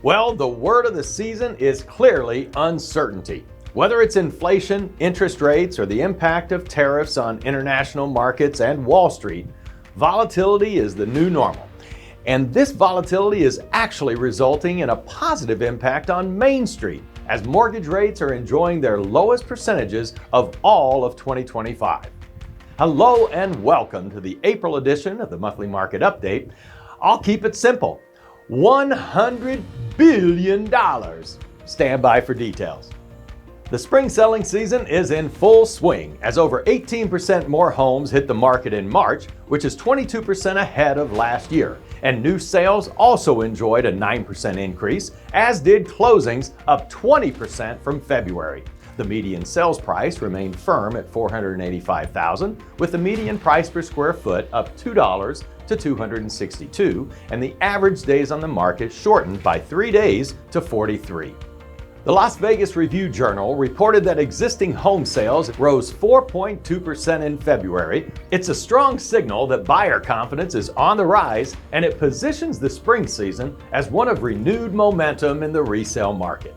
Well, the word of the season is clearly uncertainty. Whether it's inflation, interest rates, or the impact of tariffs on international markets and Wall Street, volatility is the new normal. And this volatility is actually resulting in a positive impact on Main Street, as mortgage rates are enjoying their lowest percentages of all of 2025. Hello and welcome to the April edition of the Monthly Market Update. I'll keep it simple. $100 billion. Stand by for details. The spring selling season is in full swing as over 18% more homes hit the market in March, which is 22% ahead of last year. And new sales also enjoyed a 9% increase, as did closings, up 20% from February. The median sales price remained firm at $485,000, with the median price per square foot up $2 to $262, and the average days on the market shortened by 3 days to 43. The Las Vegas Review-Journal reported that existing home sales rose 4.2% in February. It's a strong signal that buyer confidence is on the rise, and it positions the spring season as one of renewed momentum in the resale market.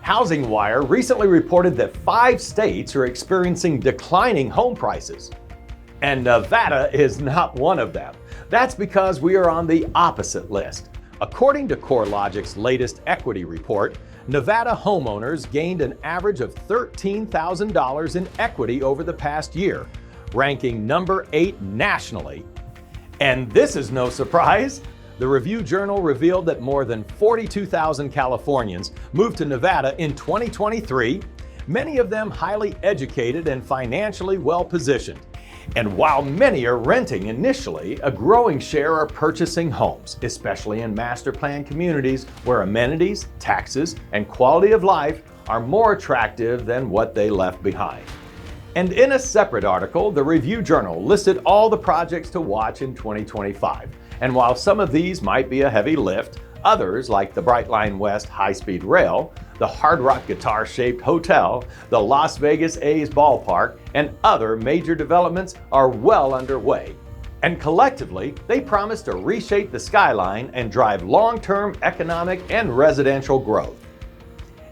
Housing Wire recently reported that 5 states are experiencing declining home prices. And Nevada is not one of them. That's because we are on the opposite list. According to CoreLogic's latest equity report, Nevada homeowners gained an average of $13,000 in equity over the past year, ranking number 8 nationally. And this is no surprise. The Review-Journal revealed that more than 42,000 Californians moved to Nevada in 2023, many of them highly educated and financially well-positioned. And while many are renting initially, a growing share are purchasing homes, especially in master plan communities where amenities, taxes, and quality of life are more attractive than what they left behind. And in a separate article, the Review-Journal listed all the projects to watch in 2025. And while some of these might be a heavy lift, others, like the Brightline West high-speed rail, the Hard Rock guitar-shaped hotel, the Las Vegas A's ballpark, and other major developments are well underway. And collectively, they promise to reshape the skyline and drive long-term economic and residential growth.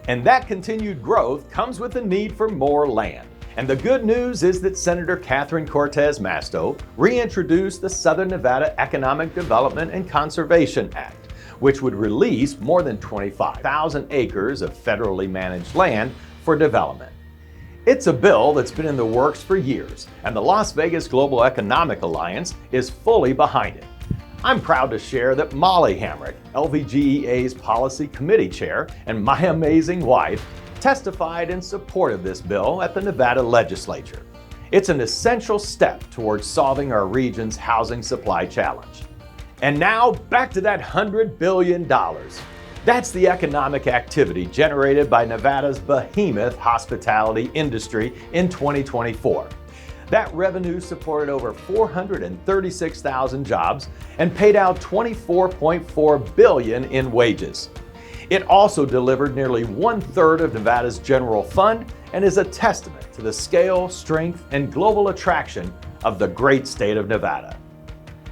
And that continued growth comes with the need for more land. And the good news is that Senator Catherine Cortez Masto reintroduced the Southern Nevada Economic Development and Conservation Act, which would release more than 25,000 acres of federally managed land for development. It's a bill that's been in the works for years, and the Las Vegas Global Economic Alliance is fully behind it. I'm proud to share that Molly Hamrick, LVGEA's Policy Committee Chair, and my amazing wife, testified in support of this bill at the Nevada Legislature. It's an essential step towards solving our region's housing supply challenge. And now, back to that $100 billion. That's the economic activity generated by Nevada's behemoth hospitality industry in 2024. That revenue supported over 436,000 jobs and paid out $24.4 billion in wages. It also delivered nearly 1/3 of Nevada's general fund and is a testament to the scale, strength, and global attraction of the great state of Nevada.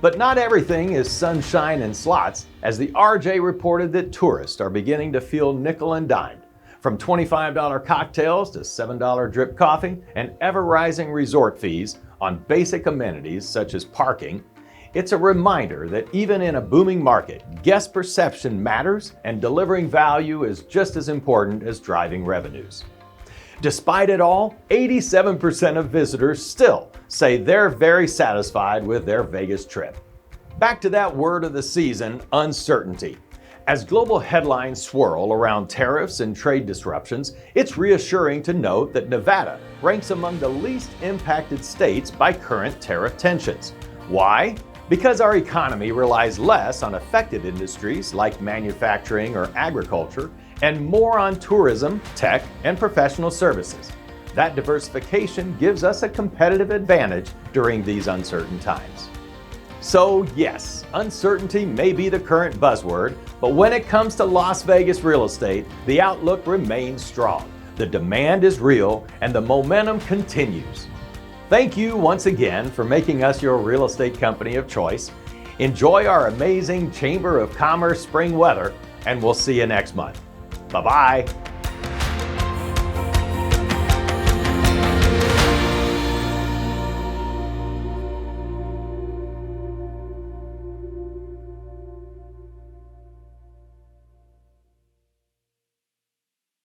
But not everything is sunshine and slots, as the RJ reported that tourists are beginning to feel nickel and dimed. From $25 cocktails to $7 drip coffee and ever-rising resort fees on basic amenities such as parking, it's a reminder that even in a booming market, guest perception matters and delivering value is just as important as driving revenues. Despite it all, 87% of visitors still say they're very satisfied with their Vegas trip. Back to that word of the season, uncertainty. As global headlines swirl around tariffs and trade disruptions, it's reassuring to note that Nevada ranks among the least impacted states by current tariff tensions. Why? Because our economy relies less on affected industries like manufacturing or agriculture and more on tourism, tech, and professional services. That diversification gives us a competitive advantage during these uncertain times. So yes, uncertainty may be the current buzzword, but when it comes to Las Vegas real estate, the outlook remains strong. The demand is real and the momentum continues. Thank you once again for making us your real estate company of choice. Enjoy our amazing Chamber of Commerce spring weather. and we'll see you next month. Bye-bye.